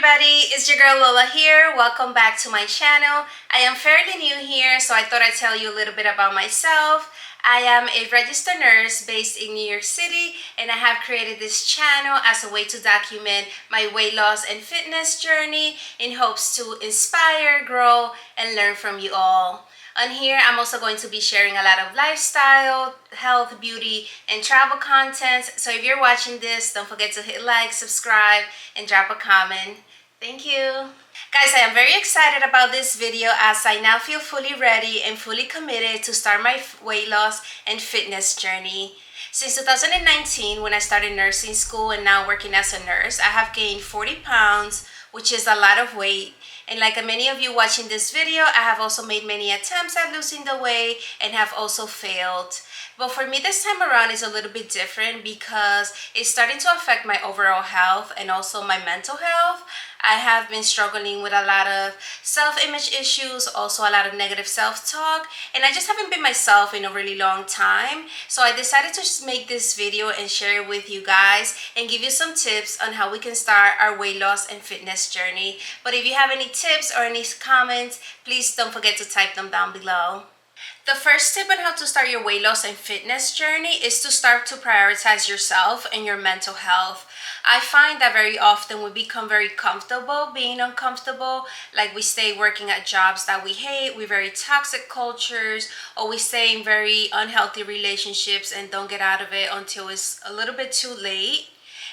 everybody, it's your girl Lola here. Welcome back to my channel. I am fairly new here, so I thought I'd tell you a little bit about myself. I am a registered nurse based in New York City, and I have created this channel as a way to document my weight loss and fitness journey in hopes to inspire, grow, and learn from you all. On here, I'm also going to be sharing a lot of lifestyle, health, beauty, and travel content. So if you're watching this, don't forget to hit like, subscribe, and drop a comment. Thank you. Guys, I am very excited about this video as I now feel fully ready and fully committed to start my weight loss and fitness journey. Since 2019, when I started nursing school and now working as a nurse, I have gained 40 pounds, which is a lot of weight. And like many of you watching this video, I have also made many attempts at losing the weight and have also failed. But for me this time around is a little bit different because it's starting to affect my overall health and also my mental health. I have been struggling with a lot of self-image issues, also a lot of negative self-talk, and I just haven't been myself in a really long time. So I decided to just make this video and share it with you guys and give you some tips on how we can start our weight loss and fitness journey. But if you have any tips or any comments, please don't forget to type them down below. The first tip on how to start your weight loss and fitness journey is to start to prioritize yourself and your mental health. I find that very often we become very comfortable being uncomfortable, like we stay working at jobs that we hate, we're very toxic cultures, or we stay in very unhealthy relationships and don't get out of it until it's a little bit too late.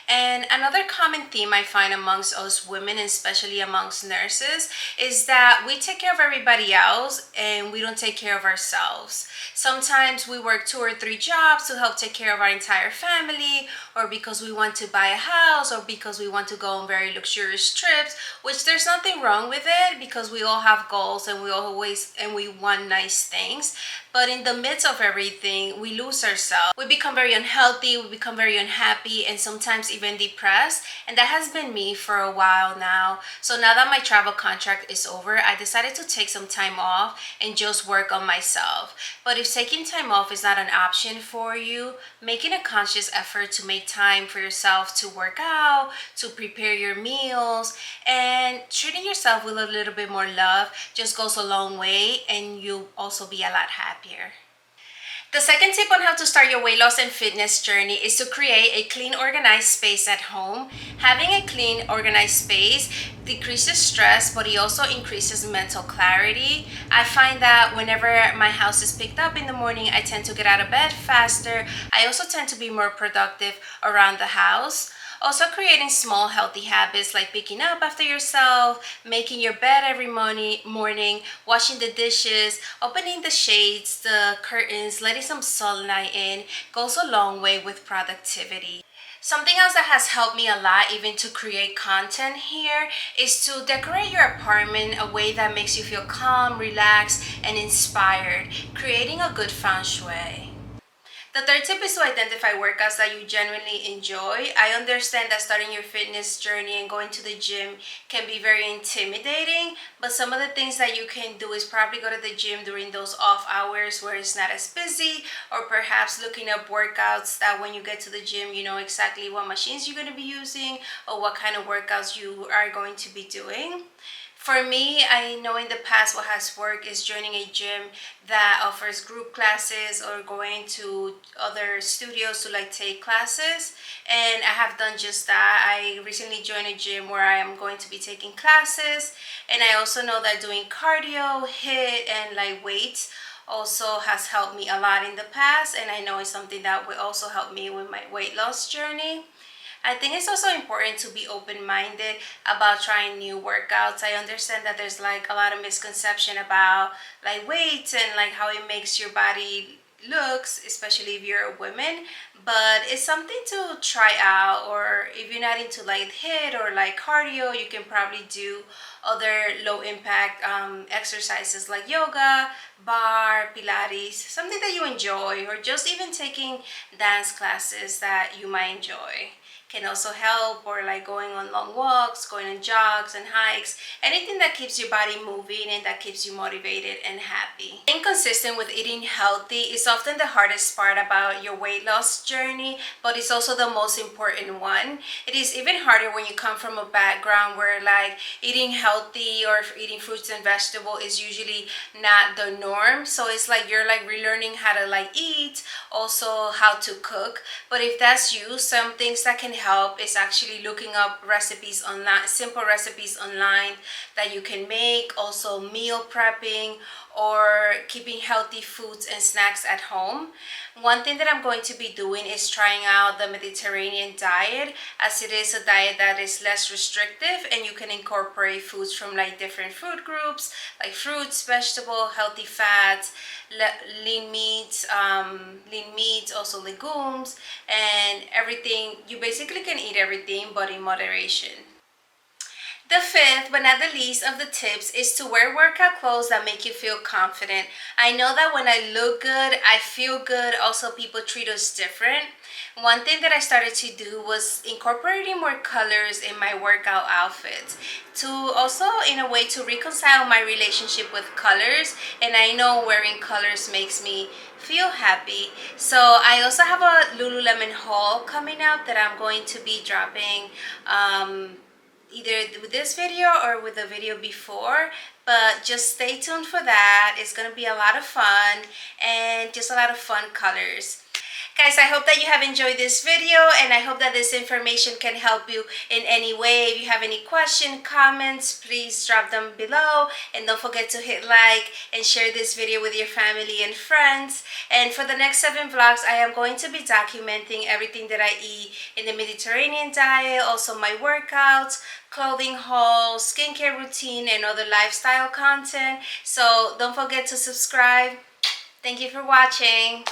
And another common theme I find amongst us women, especially amongst nurses, is that we take care of everybody else and we don't take care of ourselves. Sometimes we work 2 or 3 jobs to help take care of our entire family, or because we want to buy a house, or because we want to go on very luxurious trips, which there's nothing wrong with it because we all have goals and we want nice things. But in the midst of everything, we lose ourselves. We become very unhealthy, we become very unhappy, and sometimes even depressed. And that has been me for a while now. So now that my travel contract is over, I decided to take some time off and just work on myself. But if taking time off is not an option for you, making a conscious effort to make time for yourself to work out, to prepare your meals, and treating yourself with a little bit more love just goes a long way, and you'll also be a lot happier. The second tip on how to start your weight loss and fitness journey is to create a clean, organized space at home. Having a clean, organized space decreases stress, but it also increases mental clarity. I find that whenever my house is picked up in the morning, I tend to get out of bed faster. I also tend to be more productive around the house. Also, creating small healthy habits like picking up after yourself, making your bed every morning, washing the dishes, opening the shades, the curtains, letting some sunlight in goes a long way with productivity. Something else that has helped me a lot even to create content here is to decorate your apartment a way that makes you feel calm, relaxed, and inspired, creating a good feng shui. The third tip is to identify workouts that you genuinely enjoy. I understand that starting your fitness journey and going to the gym can be very intimidating, but some of the things that you can do is probably go to the gym during those off hours where it's not as busy, or perhaps looking up workouts that when you get to the gym, you know exactly what machines you're going to be using or what kind of workouts you are going to be doing. For me, I know in the past what has worked is joining a gym that offers group classes or going to other studios to like take classes, and I have done just that. I recently joined a gym where I am going to be taking classes, and I also know that doing cardio, HIIT, and like weights also has helped me a lot in the past, and I know it's something that will also help me with my weight loss journey. I think it's also important to be open-minded about trying new workouts. I understand that there's like a lot of misconception about like weights and like how it makes your body looks, especially if you're a woman, but it's something to try out. Or if you're not into like HIIT or like cardio, you can probably do other low impact exercises like yoga, bar, pilates, something that you enjoy, or just even taking dance classes that you might enjoy. can also help, or like going on long walks, going on jogs and hikes, anything that keeps your body moving and that keeps you motivated and happy. Being consistent with eating healthy is often the hardest part about your weight loss journey, but it's also the most important one. It is even harder when you come from a background where like eating healthy or eating fruits and vegetable is usually not the norm. So it's like you're like relearning how to like eat, also how to cook. But if that's you, some things that can help is actually looking up recipes online, simple recipes online that you can make, also meal prepping or keeping healthy foods and snacks at home. One thing that I'm going to be doing is trying out the Mediterranean diet, as it is a diet that is less restrictive and you can incorporate foods from like different food groups like fruits, vegetable, healthy fats, lean meats, also legumes, and everything. You basically can eat everything but in moderation. The fifth, but not the least of the tips, is to wear workout clothes that make you feel confident. I know that when I look good, I feel good. Also, people treat us different. One thing that I started to do was incorporating more colors in my workout outfits to also, in a way, to reconcile my relationship with colors. And I know wearing colors makes me feel happy. So I also have a Lululemon haul coming up that I'm going to be dropping. Either with this video or with the video before, but just stay tuned for that. It's gonna be a lot of fun and just a lot of fun colors. Guys, I hope that you have enjoyed this video, and I hope that this information can help you in any way. If you have any questions, comments, please drop them below, and don't forget to hit like and share this video with your family and friends. And for the next 7 vlogs, I am going to be documenting everything that I eat in the Mediterranean diet, also my workouts, clothing hauls, skincare routine, and other lifestyle content. So don't forget to subscribe. Thank you for watching.